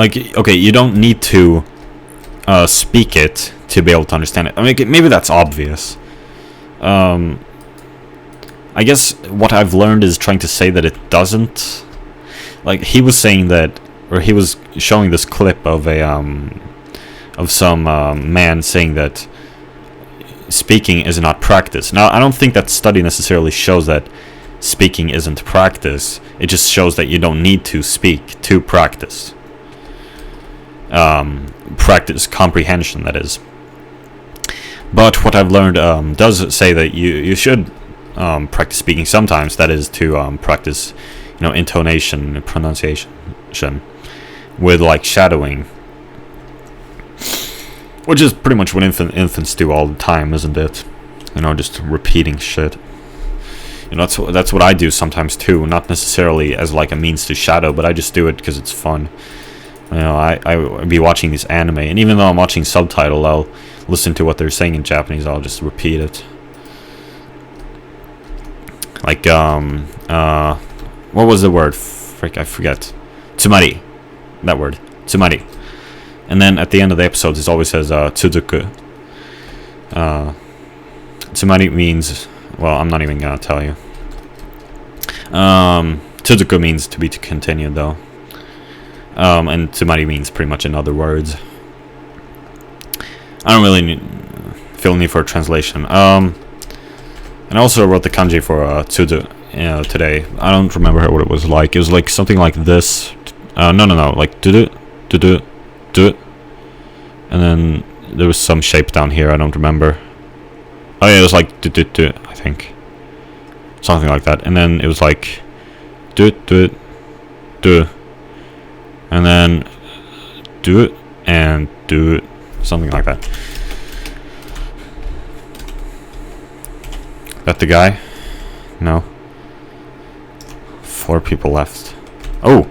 Like, okay, you don't need to speak it to be able to understand it. I mean, maybe that's obvious. I guess what I've learned is trying to say that it doesn't. Like, he was saying that, or he was showing this clip of a of some man saying that speaking is not practice. Now, I don't think that study necessarily shows that speaking isn't practice. It just shows that you don't need to speak to practice. Practice comprehension, that is. But what I've learned does say that you should practice speaking sometimes. That is to practice, intonation and pronunciation with like shadowing, which is pretty much what infants do all the time, isn't it? Just repeating shit. That's what I do sometimes too. Not necessarily as like a means to shadow, but I just do it because it's fun. I be watching this anime, and even though I'm watching subtitle, I'll listen to what they're saying in Japanese. I'll just repeat it. Like what was the word? Frick, I forget. Tsumari. That word. Tsumari. And then at the end of the episode, it always says tsuzuku. Tsumari means, well, I'm not even gonna tell you. Tsuzuku means to be to continue, though. And tsumari means pretty much in other words. I don't really feel need for a translation. And I also wrote the kanji for tsuzu today. I don't remember what it was like. It was like something like this. No, like do it. And then there was some shape down here. I don't remember. Oh yeah, it was like do, I think. Something like that. And then it was like do it. And then do it and do it. Something like that. That the guy? No. 4 people left. Oh!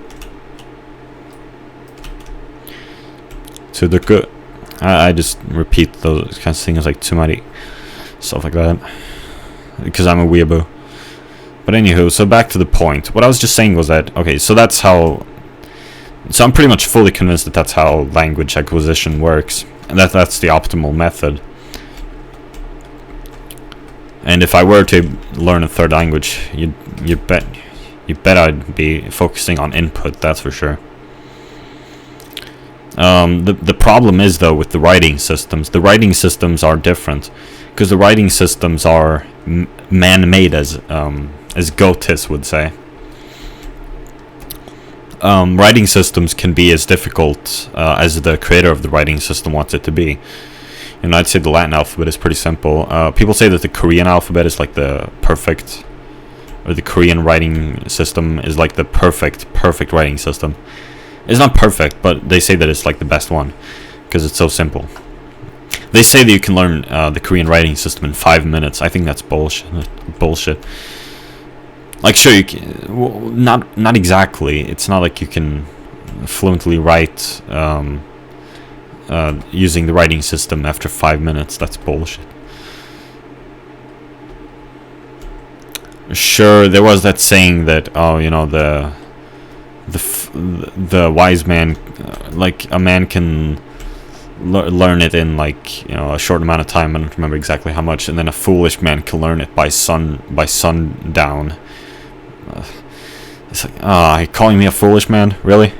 Tsuduku. I just repeat those kinds of things like tsumari. Stuff like that. Because I'm a weeaboo. But anywho, so back to the point. What I was just saying was that, okay, so that's how... So I'm pretty much fully convinced that that's how language acquisition works. And that's the optimal method. And if I were to learn a third language, you bet I'd be focusing on input, that's for sure. The problem is, though, with the writing systems. The writing systems are different. Because the writing systems are man-made, as Goethe would say. Writing systems can be as difficult as the creator of the writing system wants it to be. And I'd say the Latin alphabet is pretty simple. People say that the Korean alphabet is like the perfect, or the Korean writing system is like the perfect writing system. It's not perfect, but they say that it's like the best one because it's so simple. They say that you can learn the Korean writing system in 5 minutes. I think that's bullshit. Like, sure, you can, well, not exactly. It's not like you can fluently write using the writing system after 5 minutes. That's bullshit. Sure, there was that saying that, the wise man, like a man can learn it in like a short amount of time. I don't remember exactly how much, and then a foolish man can learn it by sundown. It's like, calling me a foolish man, really?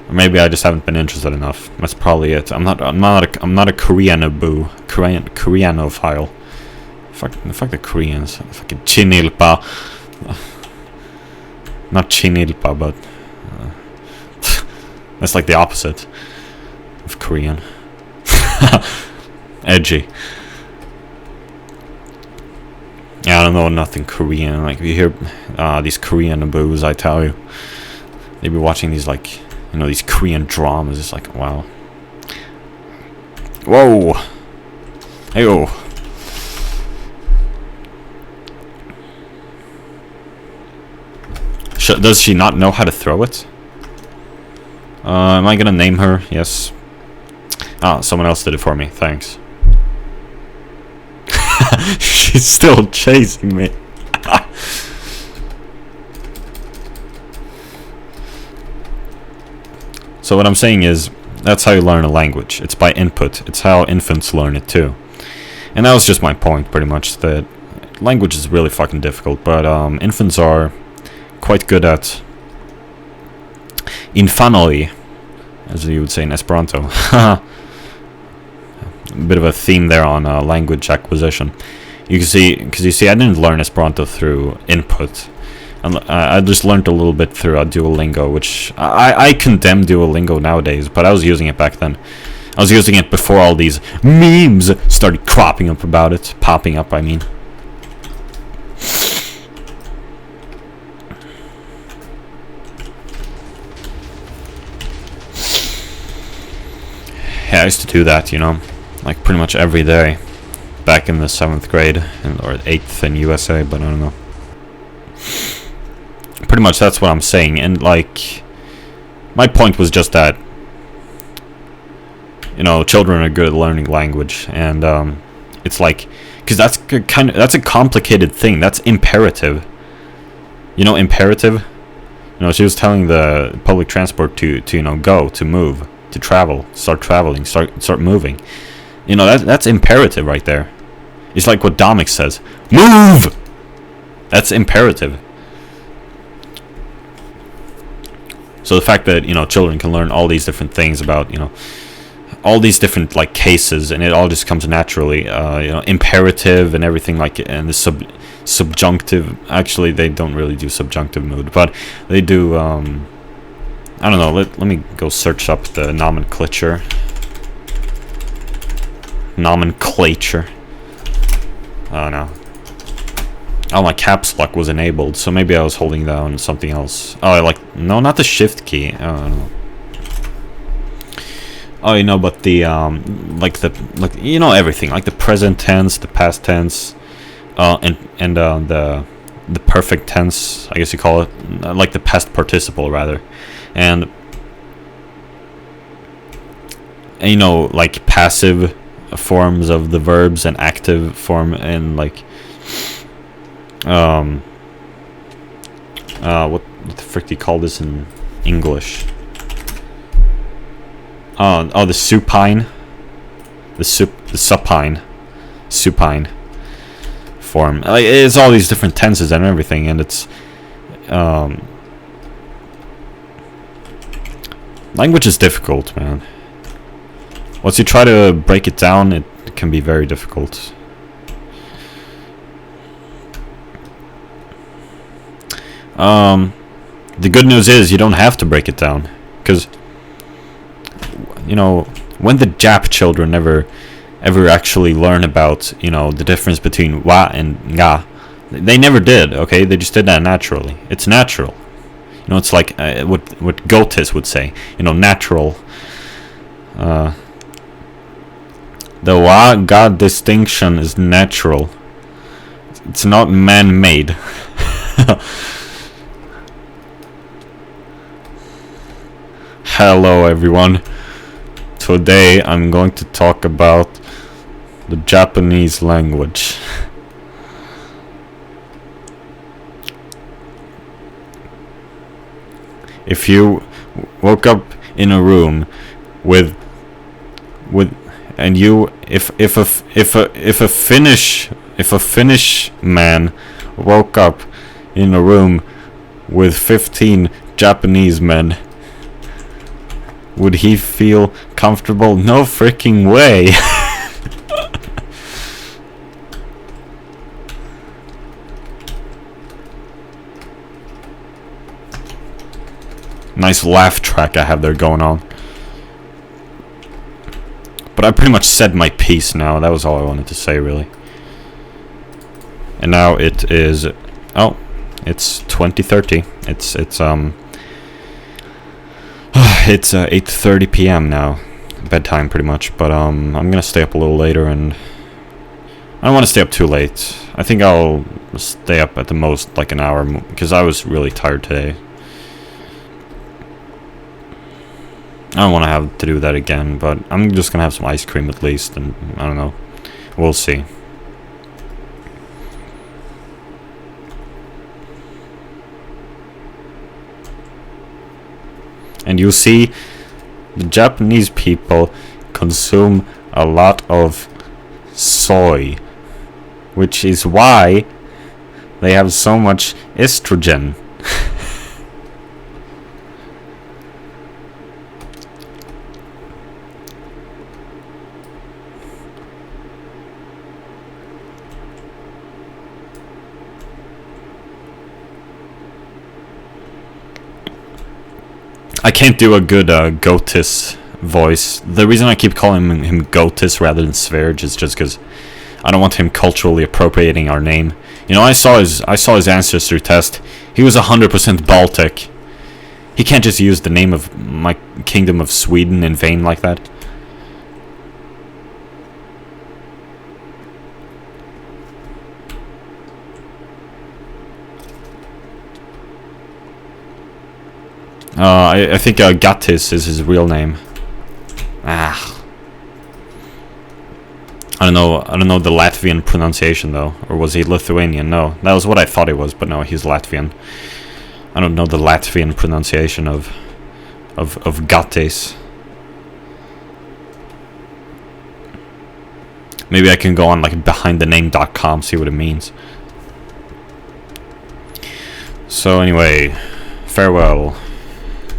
Or maybe I just haven't been interested enough. That's probably it. I'm not a Koreanophile. Fuck the Koreans. Fucking Chinilpa. Not Chinilpa, but that's like the opposite of Korean. Edgy. Yeah, I don't know nothing Korean. Like, you hear these Korean boos, I tell you, they be watching these like these Korean dramas. It's like, wow. Whoa. Hey-oh. Does she not know how to throw it? Am I gonna name her? Yes. Someone else did it for me. Thanks. She's still chasing me. So what I'm saying is, that's how you learn a language. It's by input. It's how infants learn it too. And that was just my point, pretty much, that language is really fucking difficult, but infants are quite good at infanoi, as you would say in Esperanto. A bit of a theme there on language acquisition. You can see, because you see, I didn't learn Esperanto through input. I just learned a little bit through Duolingo, which I condemn Duolingo nowadays, but I was using it back then. I was using it before all these memes started popping up, I mean. Yeah, I used to do that, you know, like pretty much every day back in the 7th grade or 8th in USA, but I don't know. Pretty much that's what I'm saying, and like my point was just that, you know, children are good at learning language, and it's like, because that's a complicated thing. That's imperative. You know, imperative. You know, she was telling the public transport to you know, go, to move, to travel, start traveling, start moving. You know, that's imperative right there. It's like what Domix says, move. That's imperative. So the fact that, you know, children can learn all these different things about, you know, all these different like cases, and it all just comes naturally, you know, imperative and everything, like, and the subjunctive. Actually, they don't really do subjunctive mood, but they do. I don't know. Let me go search up the nomenclature. Oh no. Oh, my caps lock was enabled, so maybe I was holding down something else. Oh, no, not the shift key. Oh, you know, but the you know, everything, like the present tense, the past tense, and the perfect tense, I guess you call it, like the past participle rather, and you know, like passive forms of the verbs and active form, and like what the frick do you call this in English? Oh, the supine, the supine form. Like, it's all these different tenses and everything, and it's language is difficult, man. Once you try to break it down, it can be very difficult. The good news is you don't have to break it down, because, you know, when the Jap children ever actually learn about, you know, the difference between wa and ga, they never did. Okay, they just did that naturally. It's natural. You know, it's like what Goethe would say. You know, natural. The wa ga distinction is natural. It's not man-made. Hello everyone. Today I'm going to talk about the Japanese language. If you woke up in a room with and you if a Finnish man woke up in a room with 15 Japanese men, would he feel comfortable? No freaking way. Nice laugh track I have there going on. But I pretty much said my piece now. That was all I wanted to say, really. And now it is... Oh, it's 20:30. It's 8:30 p.m. now, bedtime pretty much. But I'm gonna stay up a little later, and I don't want to stay up too late. I think I'll stay up at the most like an hour, because I was really tired today. I don't want to have to do that again, but I'm just gonna have some ice cream at least, and I don't know. We'll see. And you'll see The Japanese people consume a lot of soy, which is why they have so much estrogen. I can't do a good Gotis voice. The reason I keep calling him Gotis rather than Sverge is just because I don't want him culturally appropriating our name. You know, I saw his ancestry test. He was 100% Baltic. He can't just use the name of my kingdom of Sweden in vain like that. I think Gattis is his real name. I don't know the Latvian pronunciation though, or was he Lithuanian? No, that was what I thought he was, but no, he's Latvian. I don't know the Latvian pronunciation of Gattis. Maybe I can go on like behindthename.com, see what it means. So anyway, farewell.